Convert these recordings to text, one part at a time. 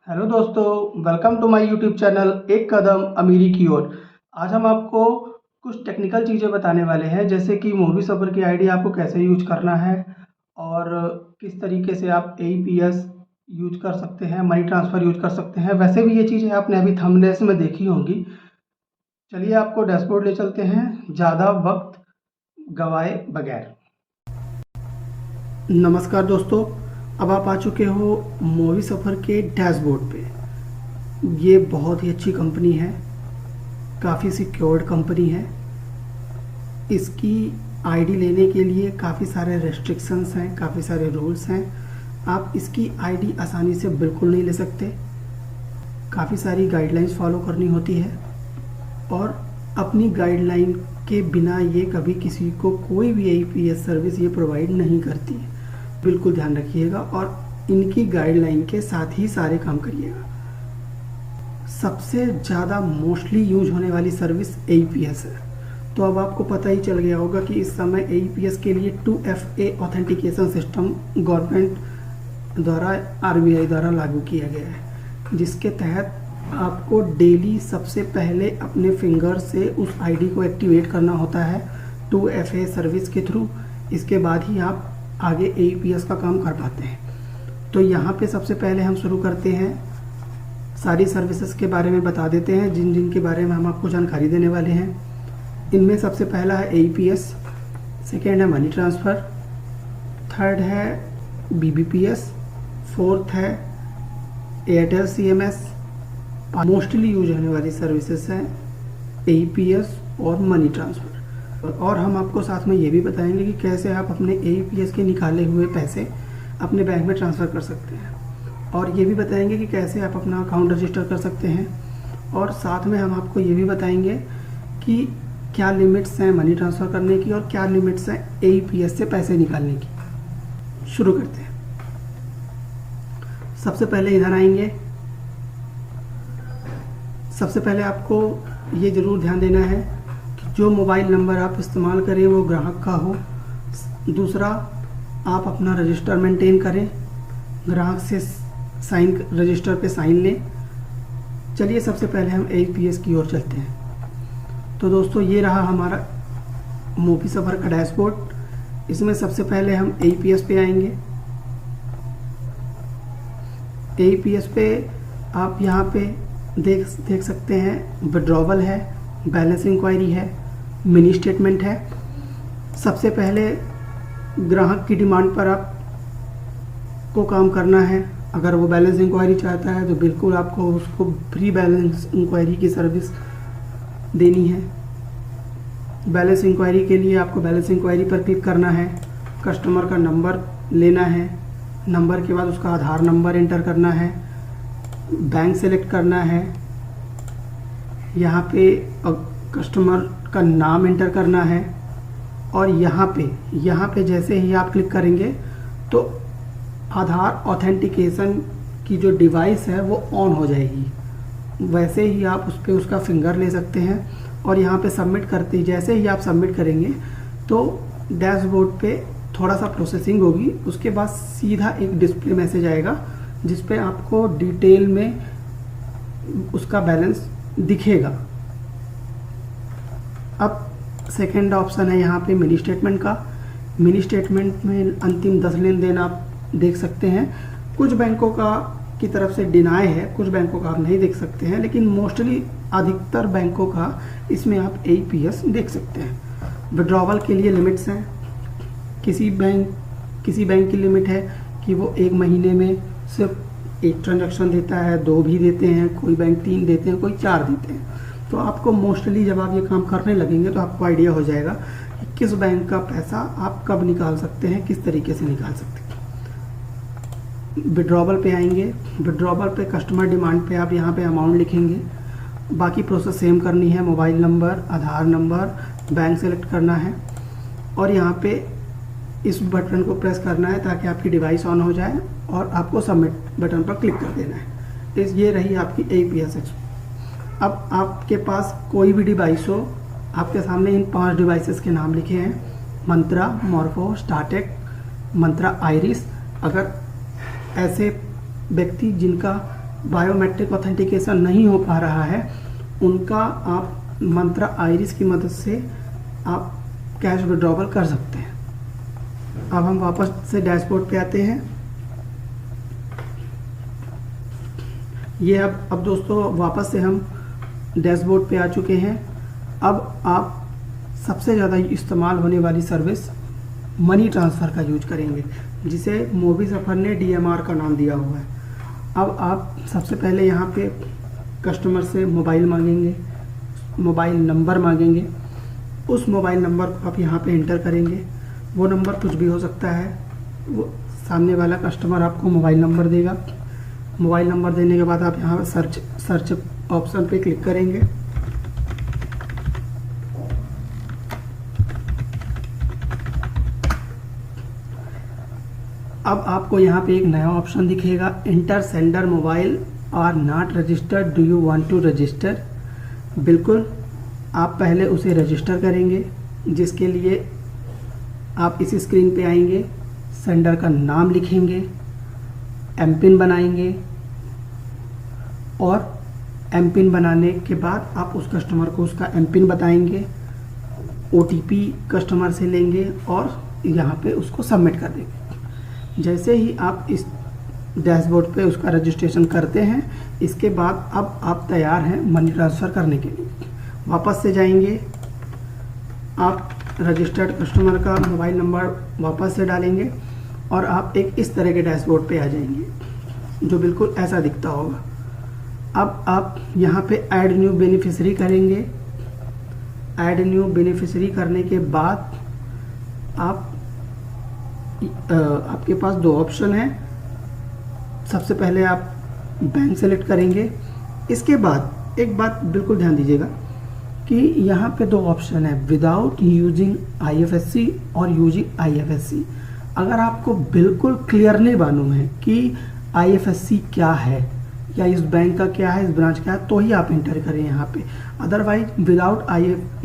Hello दोस्तों, welcome to my YouTube channel एक कदम अमीरी की ओर। आज हम आपको कुछ टेक्निकल चीज़ें बताने वाले हैं, जैसे कि मूवी सफर की आईडी आपको कैसे यूज करना है और किस तरीके से आप एईपीएस यूज कर सकते हैं, मनी ट्रांसफ़र यूज कर सकते हैं। वैसे भी ये चीज़ें आपने अभी थंबनेल्स में देखी होंगी। चलिए आपको डैशबोर्ड ले चलते हैं ज़्यादा वक्त गवाए बगैर। नमस्कार दोस्तों, अब आप आ चुके हो मूवी सफ़र के डैशबोर्ड पे। ये बहुत ही अच्छी कंपनी है, काफ़ी सिक्योर्ड कंपनी है। इसकी आईडी लेने के लिए काफ़ी सारे रेस्ट्रिक्शंस हैं, काफ़ी सारे रूल्स हैं। आप इसकी आईडी आसानी से बिल्कुल नहीं ले सकते, काफ़ी सारी गाइडलाइंस फॉलो करनी होती है और अपनी गाइडलाइन के बिना ये कभी किसी को कोई भी एईपीएस सर्विस ये प्रोवाइड नहीं करती है। बिल्कुल ध्यान रखिएगा और इनकी गाइडलाइन के साथ ही सारे काम करिएगा। सबसे ज़्यादा मोस्टली यूज होने वाली सर्विस एईपीएस है। तो अब आपको पता ही चल गया होगा कि इस समय एईपीएस के लिए 2FA ऑथेंटिकेशन सिस्टम गवर्नमेंट द्वारा आरबीआई द्वारा लागू किया गया है, जिसके तहत आपको डेली सबसे पहले अपने फिंगर से उस आईडी को एक्टिवेट करना होता है 2FA सर्विस के थ्रू। इसके बाद ही आप आगे एईपीएस का काम कर पाते हैं। तो यहाँ पे सबसे पहले हम शुरू करते हैं, सारी सर्विसेज के बारे में बता देते हैं जिन जिन के बारे में हम आपको जानकारी देने वाले हैं। इनमें सबसे पहला है एईपीएस, सेकेंड है मनी ट्रांसफ़र, थर्ड है बीबीपीएस, फोर्थ है एयरटेल सीएमएस। मोस्टली यूज होने वाली सर्विसेज हैं एईपीएस और मनी ट्रांसफ़र। और हम आपको साथ में ये भी बताएंगे कि कैसे आप अपने एईपीएस के निकाले हुए पैसे अपने बैंक में ट्रांसफ़र कर सकते हैं, और ये भी बताएंगे कि कैसे आप अपना अकाउंट रजिस्टर कर सकते हैं। और साथ में हम आपको ये भी बताएंगे कि क्या लिमिट्स हैं मनी ट्रांसफ़र करने की और क्या लिमिट्स हैं एईपीएस से पैसे निकालने की। शुरू करते हैं। सबसे पहले इधर आएंगे। सबसे पहले आपको ये ज़रूर ध्यान देना है कि जो मोबाइल नंबर आप इस्तेमाल करें वो ग्राहक का हो। दूसरा, आप अपना रजिस्टर मेंटेन करें, ग्राहक से साइन रजिस्टर पे साइन लें। चलिए सबसे पहले हम एईपीएस की ओर चलते हैं। तो दोस्तों, ये रहा हमारा मूवी सफ़र का डैशबोर्ड। इसमें सबसे पहले हम एईपीएस पे आएंगे। एईपीएस पे आप यहाँ पे देख सकते हैं विड्रॉवल है, बैलेंस इंक्वायरी है, मिनी स्टेटमेंट है। सबसे पहले ग्राहक की डिमांड पर आप को काम करना है। अगर वो बैलेंस इंक्वायरी चाहता है तो बिल्कुल आपको उसको फ्री बैलेंस इंक्वायरी की सर्विस देनी है। बैलेंस इंक्वायरी के लिए आपको बैलेंस इंक्वायरी पर क्लिक करना है, कस्टमर का नंबर लेना है, नंबर के बाद उसका आधार नंबर एंटर करना है, बैंक सेलेक्ट करना है, यहाँ पे कस्टमर का नाम एंटर करना है, और यहाँ पे जैसे ही आप क्लिक करेंगे तो आधार ऑथेंटिकेशन की जो डिवाइस है वो ऑन हो जाएगी। वैसे ही आप उस पर उसका फिंगर ले सकते हैं और यहाँ पे सबमिट करते जैसे ही आप सबमिट करेंगे तो डैशबोर्ड पे थोड़ा सा प्रोसेसिंग होगी। उसके बाद सीधा एक डिस्प्ले मैसेज आएगा जिस पे आपको डिटेल में उसका बैलेंस दिखेगा। अब सेकेंड ऑप्शन है यहाँ पे मिनी स्टेटमेंट का। मिनी स्टेटमेंट में अंतिम 10 लेन देन आप देख सकते हैं। कुछ बैंकों का की तरफ से डिनाई है, कुछ बैंकों का आप नहीं देख सकते हैं, लेकिन मोस्टली अधिकतर बैंकों का इसमें आप एईपीएस देख सकते हैं। विड्रॉवल के लिए लिमिट्स हैं। किसी बैंक की लिमिट है कि वो 1 महीने में सिर्फ 1 ट्रांजैक्शन देता है, 2 भी देते हैं, कोई बैंक 3 देते हैं, कोई 4 देते हैं। तो आपको मोस्टली जब आप ये काम करने लगेंगे तो आपको आइडिया हो जाएगा कि किस बैंक का पैसा आप कब निकाल सकते हैं, किस तरीके से निकाल सकते हैं। विड्रॉवल पे आएंगे। विड्रॉवल पे कस्टमर डिमांड पे आप यहाँ पे अमाउंट लिखेंगे। बाकी प्रोसेस सेम करनी है। मोबाइल नंबर, आधार नंबर, बैंक सेलेक्ट करना है और यहाँ पे इस बटन को प्रेस करना है ताकि आपकी डिवाइस ऑन हो जाए और आपको सबमिट बटन पर क्लिक कर देना है। ये रही आपकी एईपीएस। अब आपके पास कोई भी डिवाइस हो, आपके सामने इन 5 डिवाइसेस के नाम लिखे हैं, मंत्रा, मॉर्फो, स्टार्टेक, मंत्रा आइरिस। अगर ऐसे व्यक्ति जिनका बायोमेट्रिक ऑथेंटिकेशन नहीं हो पा रहा है, उनका आप मंत्रा आइरिस की मदद से आप कैश विड्रॉवल कर सकते हैं। अब हम वापस से डैशबोर्ड पे आते हैं। ये अब दोस्तों वापस से हम डैशबोर्ड पे आ चुके हैं। अब आप सबसे ज़्यादा इस्तेमाल होने वाली सर्विस मनी ट्रांसफ़र का यूज करेंगे, जिसे मोबी सफ़र ने DMR का नाम दिया हुआ है। अब आप सबसे पहले यहाँ पे कस्टमर से मोबाइल मांगेंगे, मोबाइल नंबर मांगेंगे। उस मोबाइल नंबर को आप यहाँ पे एंटर करेंगे। वो नंबर कुछ भी हो सकता है। वो सामने वाला कस्टमर आपको मोबाइल नंबर देगा। मोबाइल नंबर देने के बाद आप यहाँ सर्च ऑप्शन पे क्लिक करेंगे। अब आपको यहाँ पे एक नया ऑप्शन दिखेगा, enter sender mobile are not registered, do you want to register. बिल्कुल, आप पहले उसे रजिस्टर करेंगे, जिसके लिए आप इस स्क्रीन पे आएंगे, सेंडर का नाम लिखेंगे, एमपिन बनाएंगे और एमपिन बनाने के बाद आप उस कस्टमर को उसका एमपिन बताएंगे, OTP कस्टमर से लेंगे और यहाँ पे उसको सबमिट कर देंगे। जैसे ही आप इस डैशबोर्ड पे उसका रजिस्ट्रेशन करते हैं, इसके बाद अब आप तैयार हैं मनी ट्रांसफ़र करने के लिए। वापस से जाएंगे, आप रजिस्टर्ड कस्टमर का मोबाइल नंबर वापस से डालेंगे और आप एक इस तरह के डैशबोर्ड पे आ जाएंगे, जो बिल्कुल ऐसा दिखता होगा। अब आप यहाँ पे ऐड न्यू बेनिफिशियरी करेंगे। ऐड न्यू बेनिफिशियरी करने के बाद आपके पास दो ऑप्शन हैं। सबसे पहले आप बैंक सेलेक्ट करेंगे। इसके बाद एक बात बिल्कुल ध्यान दीजिएगा कि यहाँ पे दो ऑप्शन है, विदाउट यूजिंग IFSC और यूजिंग IFSC। अगर आपको बिल्कुल क्लियरली मालूम है कि IFSC क्या है या इस बैंक का क्या है, इस ब्रांच क्या है, तो ही आप इंटर करें यहाँ पे। अदरवाइज विदाउट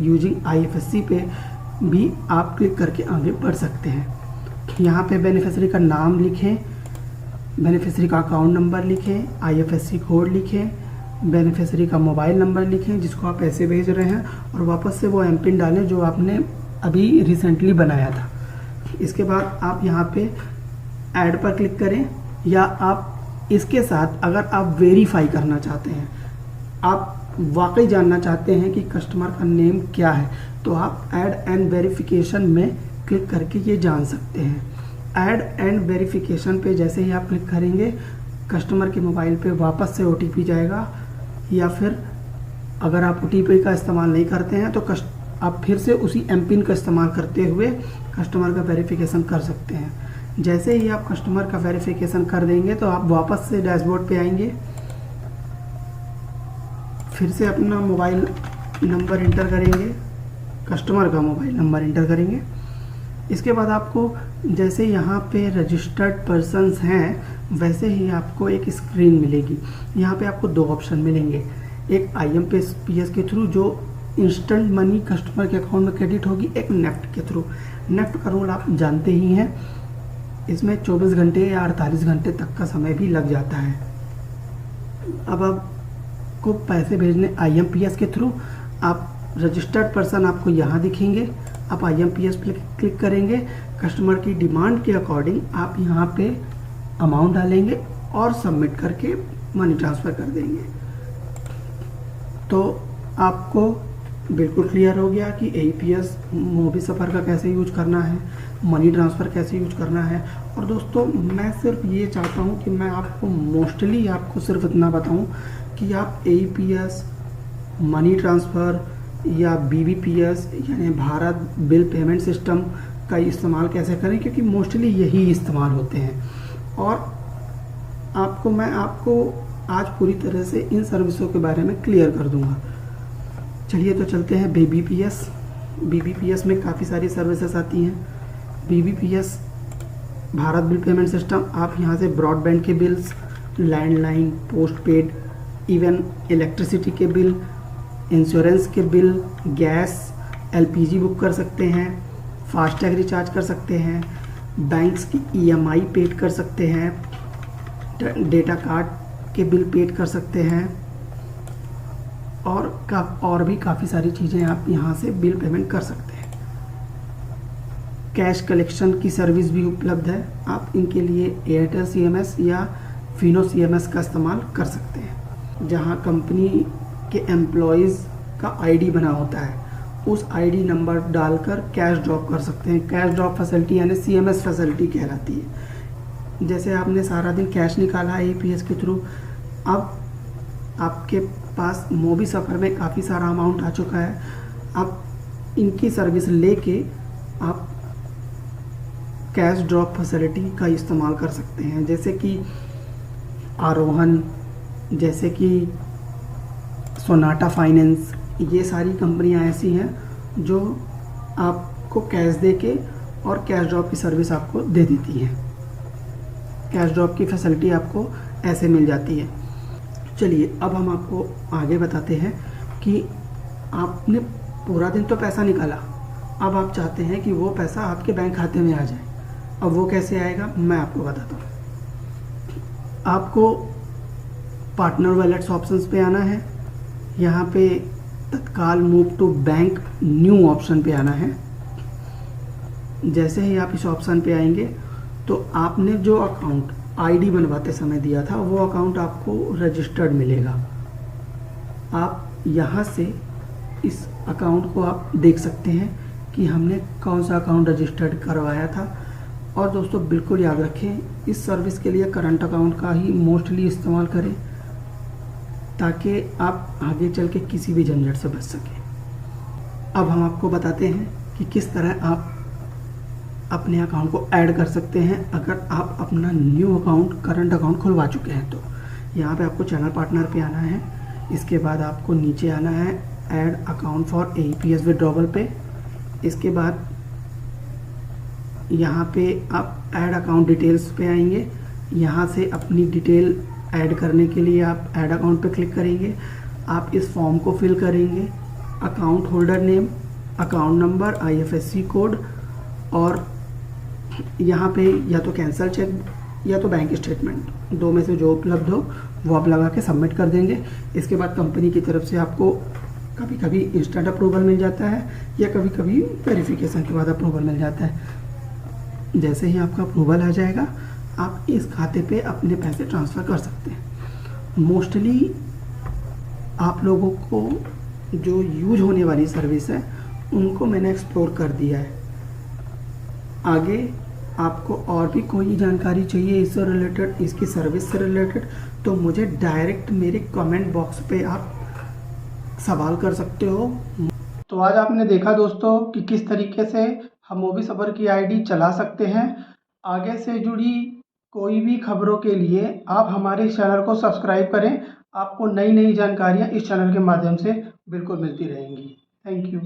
यूजिंग IFSC पे भी आप क्लिक करके आगे बढ़ सकते हैं। यहाँ पे बेनिफिशियरी का नाम लिखें, बेनिफिशियरी का अकाउंट नंबर लिखें, IFSC कोड लिखें, बेनिफिशियरी का मोबाइल नंबर लिखें जिसको आप पैसे भेज रहे हैं, और वापस से वो एमपिन डालें जो आपने अभी रिसेंटली बनाया था। इसके बाद आप यहाँ पे ऐड पर क्लिक करें, या आप इसके साथ अगर आप वेरीफाई करना चाहते हैं, आप वाकई जानना चाहते हैं कि कस्टमर का नेम क्या है, तो आप ऐड एंड वेरिफिकेशन में क्लिक करके ये जान सकते हैं। ऐड एंड वेरिफिकेशन पे जैसे ही आप क्लिक करेंगे, कस्टमर के मोबाइल पे वापस से OTP जाएगा, या फिर अगर आप OTP का इस्तेमाल नहीं करते हैं तो आप फिर से उसी एमपिन का इस्तेमाल करते हुए कस्टमर का वेरिफिकेशन कर सकते हैं। जैसे ही आप कस्टमर का वेरिफिकेशन कर देंगे तो आप वापस से डैशबोर्ड पे आएंगे, फिर से अपना मोबाइल नंबर इंटर करेंगे, कस्टमर का मोबाइल नंबर इंटर करेंगे। इसके बाद आपको जैसे यहाँ पे रजिस्टर्ड पर्सन्स हैं, वैसे ही आपको एक स्क्रीन मिलेगी। यहाँ पे आपको दो ऑप्शन मिलेंगे, एक IMPS के थ्रू जो इंस्टेंट मनी कस्टमर के अकाउंट में क्रेडिट होगी, एक नेफ्ट के थ्रू। नेफ्ट का रूल आप जानते ही हैं, इसमें 24 घंटे या 48 घंटे तक का समय भी लग जाता है। अब आपको पैसे भेजने IMPS के थ्रू, आप रजिस्टर्ड पर्सन आपको यहाँ दिखेंगे, आप IMPS पे क्लिक करेंगे, कस्टमर की डिमांड के अकॉर्डिंग आप यहाँ पे अमाउंट डालेंगे और सबमिट करके मनी ट्रांसफ़र कर देंगे। तो आपको बिल्कुल क्लियर हो गया कि APS मोबी सफ़र का कैसे यूज करना है, मनी ट्रांसफ़र कैसे यूज करना है। और दोस्तों, मैं सिर्फ ये चाहता हूँ कि मैं आपको मोस्टली आपको सिर्फ इतना बताऊँ कि आप APS, मनी ट्रांसफ़र या BBPS यानी भारत बिल पेमेंट सिस्टम का इस्तेमाल कैसे करें, क्योंकि मोस्टली यही इस्तेमाल होते हैं। और मैं आपको आज पूरी तरह से इन सर्विसों के बारे में क्लियर कर दूंगा। चलिए तो चलते हैं BBPS। BBPS में काफ़ी सारी सर्विसेज आती हैं। BBPS Bharat bill payment system, आप यहाँ से ब्रॉडबैंड के bills, landline, postpaid, even electricity के बिल, इंश्योरेंस के बिल, गैस, LPG बुक कर सकते हैं, फास्टैग रिचार्ज कर सकते हैं, बैंक्स की EMI पेड कर सकते हैं, डेटा कार्ड के बिल पेड कर सकते हैं और भी काफ़ी सारी चीज़ें आप यहाँ से बिल पेमेंट कर सकते हैं। कैश कलेक्शन की सर्विस भी उपलब्ध है। आप इनके लिए एयरटेल CMS या फिनो CMS का इस्तेमाल कर सकते हैं, जहाँ कंपनी के एम्प्लॉयज़ का ID बना होता है, उस ID नंबर डालकर कैश ड्रॉप कर सकते हैं। कैश ड्रॉप फैसिलिटी यानी CMS फैसिलिटी कहलाती है। जैसे आपने सारा दिन कैश निकाला APS के थ्रू, अब आपके पास मोबी सफ़र में काफ़ी सारा अमाउंट आ चुका है, आप इनकी सर्विस लेके आप कैश ड्रॉप फैसिलिटी का इस्तेमाल कर सकते हैं। जैसे कि आरोहन, जैसे कि सोनाटा फाइनेंस, ये सारी कंपनियां ऐसी हैं जो आपको कैश दे के और कैश ड्रॉप की सर्विस आपको दे देती हैं। कैश ड्रॉप की फैसिलिटी आपको ऐसे मिल जाती है। चलिए अब हम आपको आगे बताते हैं कि आपने पूरा दिन तो पैसा निकाला, अब आप चाहते हैं कि वो पैसा आपके बैंक खाते में आ जाए। अब वो कैसे आएगा मैं आपको बताता हूँ। आपको पार्टनर वॉलेट्स ऑप्शंस पे आना है। यहाँ पे तत्काल move to bank new option पे आना है। जैसे ही आप इस ऑप्शन पे आएंगे तो आपने जो अकाउंट ID बनवाते समय दिया था वो अकाउंट आपको रजिस्टर्ड मिलेगा। आप यहाँ से इस अकाउंट को आप देख सकते हैं कि हमने कौन सा अकाउंट रजिस्टर्ड करवाया था। और दोस्तों बिल्कुल याद रखें, इस सर्विस के लिए करंट अकाउंट का ही मोस्टली इस्तेमाल करें, ताकि आप आगे चल के किसी भी झंझट से बच सकें। अब हम आपको बताते हैं कि किस तरह आप अपने अकाउंट को ऐड कर सकते हैं अगर आप अपना न्यू अकाउंट करंट अकाउंट खुलवा चुके हैं। तो यहाँ पे आपको चैनल पार्टनर पे आना है। इसके बाद आपको नीचे आना है add account for APS withdrawal पे। इसके बाद यहाँ पे आप ऐड अकाउंट डिटेल्स पे आएंगे। यहाँ से अपनी डिटेल ऐड करने के लिए आप ऐड अकाउंट पे क्लिक करेंगे। आप इस फॉर्म को फिल करेंगे, account holder name, account number, IFSC code, और यहाँ पे या तो कैंसल चेक या तो बैंक स्टेटमेंट, दो में से जो उपलब्ध हो वो आप लगा के सबमिट कर देंगे। इसके बाद कंपनी की तरफ से आपको कभी कभी इंस्टेंट अप्रूवल मिल जाता है या कभी कभी वेरिफिकेशन के बाद अप्रूवल मिल जाता है। जैसे ही आपका अप्रूवल आ जाएगा आप इस खाते पे अपने पैसे ट्रांसफ़र कर सकते हैं। मोस्टली आप लोगों को जो यूज होने वाली सर्विस है उनको मैंने एक्सप्लोर कर दिया है। आगे आपको और भी कोई जानकारी चाहिए इससे रिलेटेड, इसकी सर्विस से रिलेटेड, तो मुझे डायरेक्ट मेरे कमेंट बॉक्स पे आप सवाल कर सकते हो। तो आज आपने देखा दोस्तों कि किस तरीके से हम मोबी सफ़र की ID चला सकते हैं। आगे से जुड़ी कोई भी खबरों के लिए आप हमारे चैनल को सब्सक्राइब करें। आपको नई नई जानकारियाँ इस चैनल के माध्यम से बिल्कुल मिलती रहेंगी। Thank you.